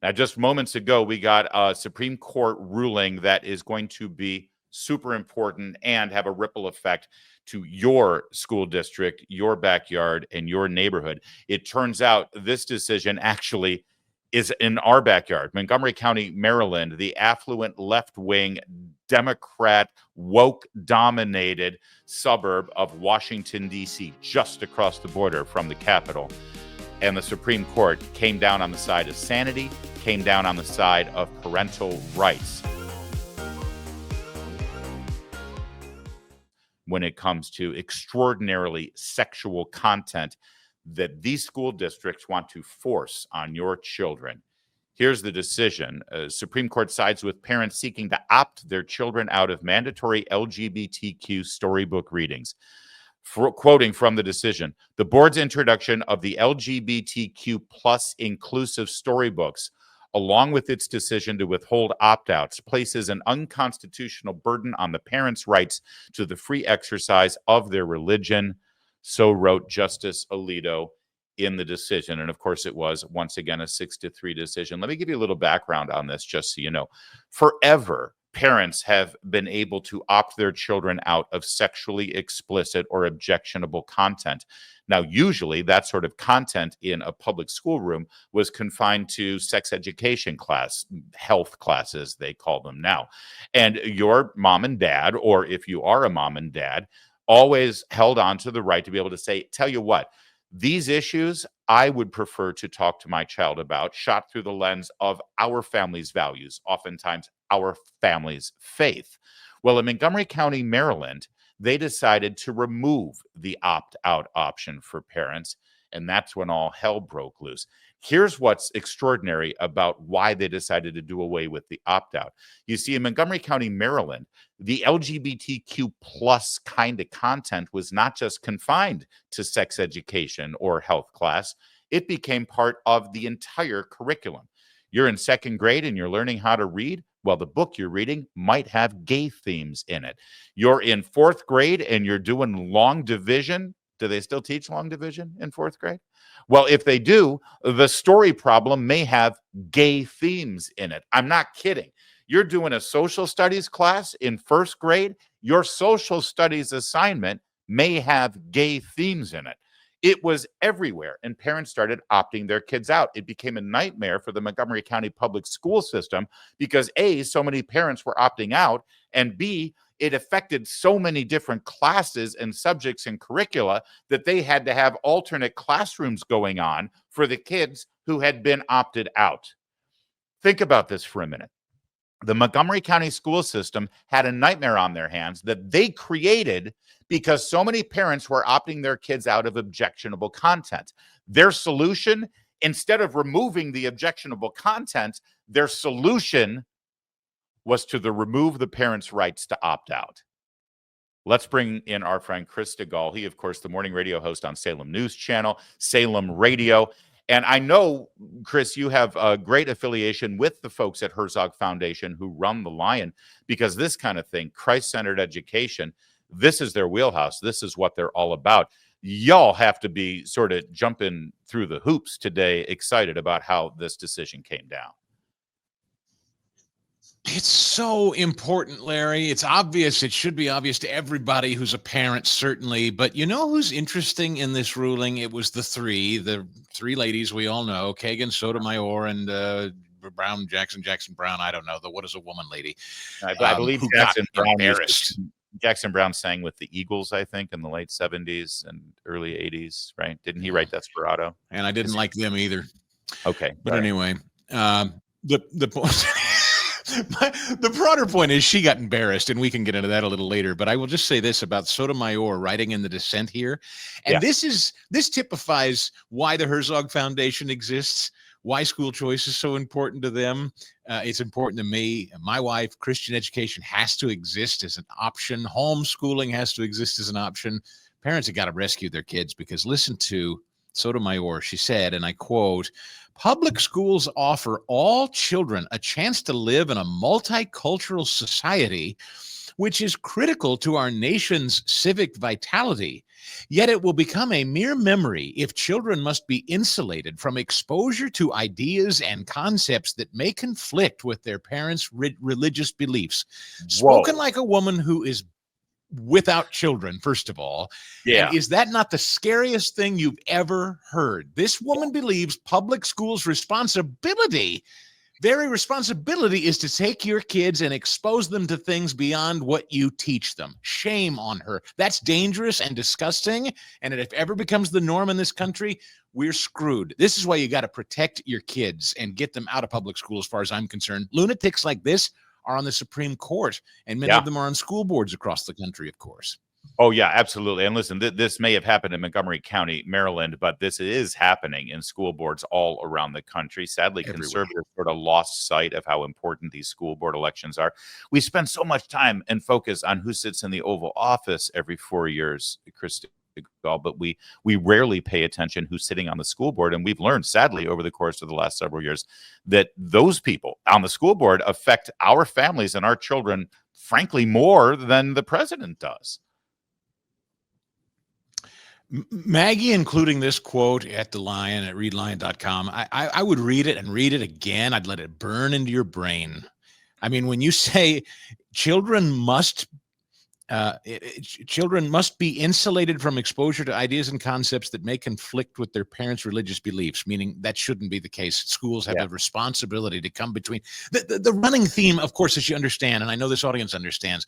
Now, just moments ago, we got a Supreme Court ruling that is going to be super important and have a ripple effect to your school district, your backyard, and your neighborhood. It turns out this decision actually is in our backyard, Montgomery County, Maryland, the affluent left-wing Democrat woke-dominated suburb of Washington, D.C., just across the border from the Capitol. And the Supreme Court came down on the side of sanity, came down on the side of parental rights when it comes to extraordinarily sexual content that these school districts want to force on your children. Here's the decision. Supreme Court sides with parents seeking to opt their children out of mandatory LGBTQ storybook readings. Quoting from the decision, the board's introduction of the LGBTQ plus inclusive storybooks, along with its decision to withhold opt-outs, places an unconstitutional burden on the parents' rights to the free exercise of their religion. So wrote Justice Alito in the decision. And of course, it was once again a 6-3 decision. Let me give you a little background on this, just so you know. Forever, parents have been able to opt their children out of sexually explicit or objectionable content. Now, usually that sort of content in a public schoolroom was confined to sex education class, health classes, they call them now. And your mom and dad, or if you are a mom and dad, always held on to the right to be able to say, tell you what, these issues I would prefer to talk to my child about, shot through the lens of our family's values, oftentimes our family's faith. Well, in Montgomery County, Maryland, they decided to remove the opt-out option for parents, and that's when all hell broke loose. Here's what's extraordinary about why they decided to do away with the opt-out. You see, in Montgomery County, Maryland, the LGBTQ plus kind of content was not just confined to sex education or health class. It became part of the entire curriculum. You're in second grade and you're learning how to read. Well, the book you're reading might have gay themes in it. You're in fourth grade and you're doing long division. Do they still teach long division in fourth grade? Well, if they do, the story problem may have gay themes in it. I'm not kidding. You're doing a social studies class in first grade. Your social studies assignment may have gay themes in it. It was everywhere, and parents started opting their kids out. It became a nightmare for the Montgomery County public school system because A, so many parents were opting out, and B, it affected so many different classes and subjects and curricula that they had to have alternate classrooms going on for the kids who had been opted out. Think about this for a minute. The Montgomery County school system had a nightmare on their hands that they created because so many parents were opting their kids out of objectionable content. Their solution, instead of removing the objectionable content, their solution was to remove the parents' rights to opt out. Let's bring in our friend Chris Stigall. He, of course, the morning radio host on Salem News Channel, Salem Radio. And I know, Chris, you have a great affiliation with the folks at Herzog Foundation who run the Lion, because this kind of thing, Christ-centered education, this is their wheelhouse. This is what they're all about. Y'all have to be sort of jumping through the hoops today, excited about how this decision came down. It's so important, Larry. It's obvious. It should be obvious to everybody who's a parent, certainly. But you know who's interesting in this ruling? It was the three ladies we all know, Kagan, Sotomayor, and Brown, Jackson Brown. I don't know. What is a woman lady? I believe Jackson Brown sang with the Eagles, I think, in the late 70s and early 80s, right? Didn't he write Desperado? And I didn't like them either. Okay. But anyway, the point... The broader point is she got embarrassed, and we can get into that a little later. But I will just say this about Sotomayor writing in the dissent here. And this typifies why the Herzog Foundation exists, why school choice is so important to them. It's important to me. My wife, Christian education has to exist as an option. Homeschooling has to exist as an option. Parents have got to rescue their kids, because listen to Sotomayor. She said, and I quote, "Public schools offer all children a chance to live in a multicultural society which is critical to our nation's civic vitality. Yet it will become a mere memory if children must be insulated from exposure to ideas and concepts that may conflict with their parents' religious beliefs. Spoken like a woman who is without children, first of all. Yeah. And is that not the scariest thing you've ever heard? This woman believes public schools' responsibility is to take your kids and expose them to things beyond what you teach them. Shame on her. That's dangerous and disgusting. And if it ever becomes the norm in this country, we're screwed. This is why you got to protect your kids and get them out of public school, as far as I'm concerned. Lunatics like this are on the Supreme Court, and many of them are on school boards across the country, of course. Oh, yeah, absolutely. And listen, this may have happened in Montgomery County, Maryland, but this is happening in school boards all around the country. Sadly, everywhere. Conservatives sort of lost sight of how important these school board elections are. We spend so much time and focus on who sits in the Oval Office every 4 years, Chris Stigall, but we rarely pay attention who's sitting on the school board. And we've learned, sadly, over the course of the last several years, that those people on the school board affect our families and our children, frankly, more than the president does. Maggie, including this quote at the Lion at readlion.com, I would read it and read it again. I'd let it burn into your brain. I mean, when you say children must be insulated from exposure to ideas and concepts that may conflict with their parents' religious beliefs, meaning that shouldn't be the case. Schools have a responsibility to come between. The running theme, of course, as you understand, and I know this audience understands,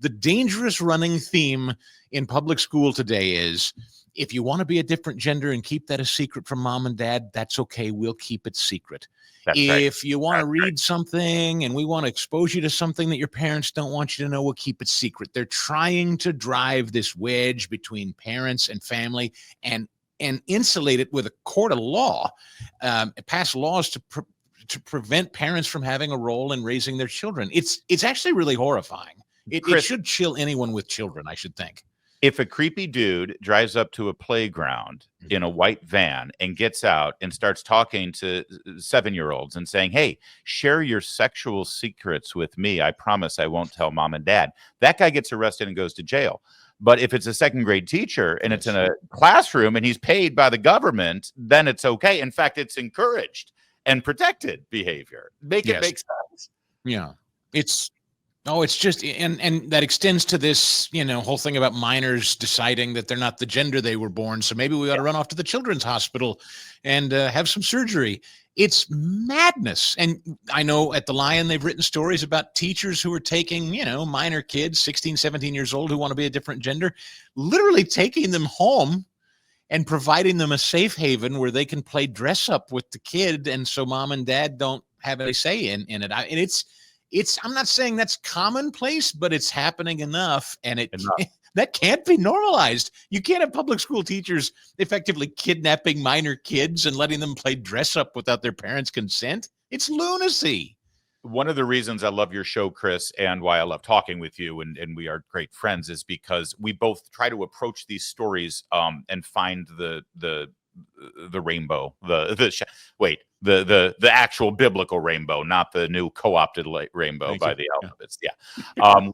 the dangerous running theme in public school today is, if you want to be a different gender and keep that a secret from mom and dad, that's okay. We'll keep it secret. If you want to read something and we want to expose you to something that your parents don't want you to know, we'll keep it secret. They're trying to drive this wedge between parents and family and insulate it with a court of law, pass laws to prevent parents from having a role in raising their children. It's actually really horrifying. It should chill anyone with children, I should think. If a creepy dude drives up to a playground in a white van and gets out and starts talking to 7-year-olds and saying, hey, share your sexual secrets with me, I promise I won't tell mom and dad, that guy gets arrested and goes to jail. But if it's a second grade teacher and it's in a classroom and he's paid by the government, then it's okay. In fact, it's encouraged and protected behavior. Make it make sense. Yeah. It's just, and that extends to this, whole thing about minors deciding that they're not the gender they were born. So maybe we ought to run off to the children's hospital and have some surgery. It's madness. And I know at the Lion, they've written stories about teachers who are taking, minor kids, 16, 17 years old, who want to be a different gender, literally taking them home and providing them a safe haven where they can play dress up with the kid. And so mom and dad don't have any say in it. And I'm not saying that's commonplace, but it's happening enough, and that can't be normalized. You can't have public school teachers effectively kidnapping minor kids and letting them play dress up without their parents' consent. It's lunacy. One of the reasons I love your show, Chris, and why I love talking with you, and we are great friends, is because we both try to approach these stories and find the rainbow, the actual biblical rainbow, not the new co-opted rainbow by the alphabets.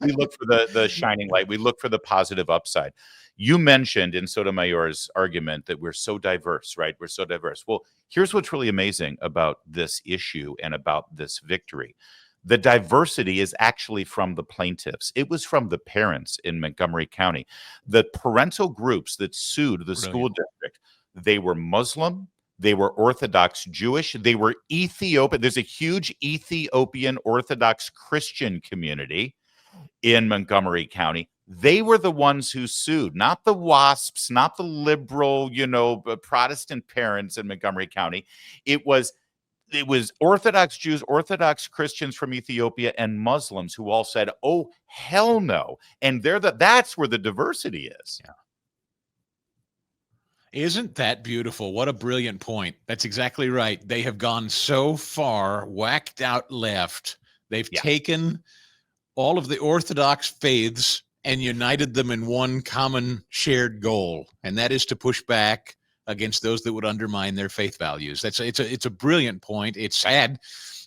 We look for the shining light. We look for the positive upside. You mentioned in Sotomayor's argument that we're so diverse, right? We're so diverse. Well, here's what's really amazing about this issue and about this victory. The diversity is actually from the plaintiffs. It was from the parents in Montgomery County. The parental groups that sued the school district, they were Muslim, they were Orthodox Jewish, they were Ethiopian. There's a huge Ethiopian Orthodox Christian community in Montgomery County. They were the ones who sued, not the WASPs, not the liberal, Protestant parents in Montgomery County. It was Orthodox Jews, Orthodox Christians from Ethiopia, and Muslims who all said, oh, hell no. And that's where the diversity is. Yeah. Isn't that beautiful? What a brilliant point. That's exactly right. They have gone so far, whacked out left. They've taken all of the Orthodox faiths and united them in one common shared goal, and that is to push back against those that would undermine their faith values. It's a brilliant point. It's sad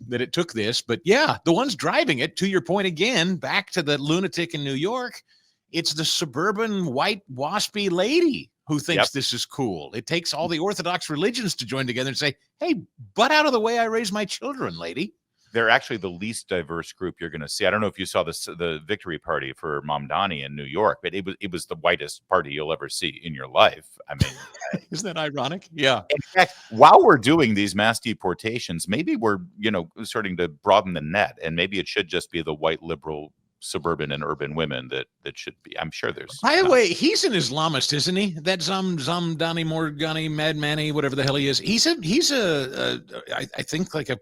that it took this. But yeah, the ones driving it, to your point again, back to the lunatic in New York, it's the suburban white waspy lady who thinks this is cool. It takes all the orthodox religions to join together and say, hey, butt out of the way I raise my children, lady. They're actually the least diverse group you're going to see. I don't know if you saw the victory party for Mamdani in New York, but it was the whitest party you'll ever see in your life. I mean, isn't that ironic? Yeah. In fact, while we're doing these mass deportations, maybe we're, starting to broaden the net, and maybe it should just be the white liberal suburban and urban women that should be. I'm sure there's. By the way, he's an Islamist, isn't he? That Zamdani Morgani Madmani, whatever the hell he is. He's I think like a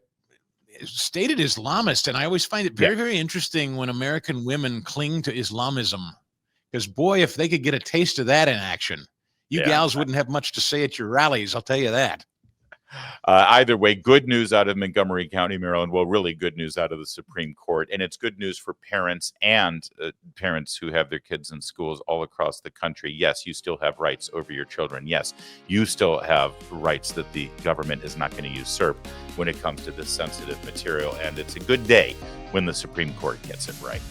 stated Islamist, and I always find it very, very interesting when American women cling to Islamism, because boy, if they could get a taste of that in action, you gals wouldn't have much to say at your rallies. I'll tell you that. Either way, good news out of Montgomery County, Maryland. Well, really good news out of the Supreme Court. And it's good news for parents and parents who have their kids in schools all across the country. Yes, you still have rights over your children. Yes, you still have rights that the government is not going to usurp when it comes to this sensitive material. And it's a good day when the Supreme Court gets it right.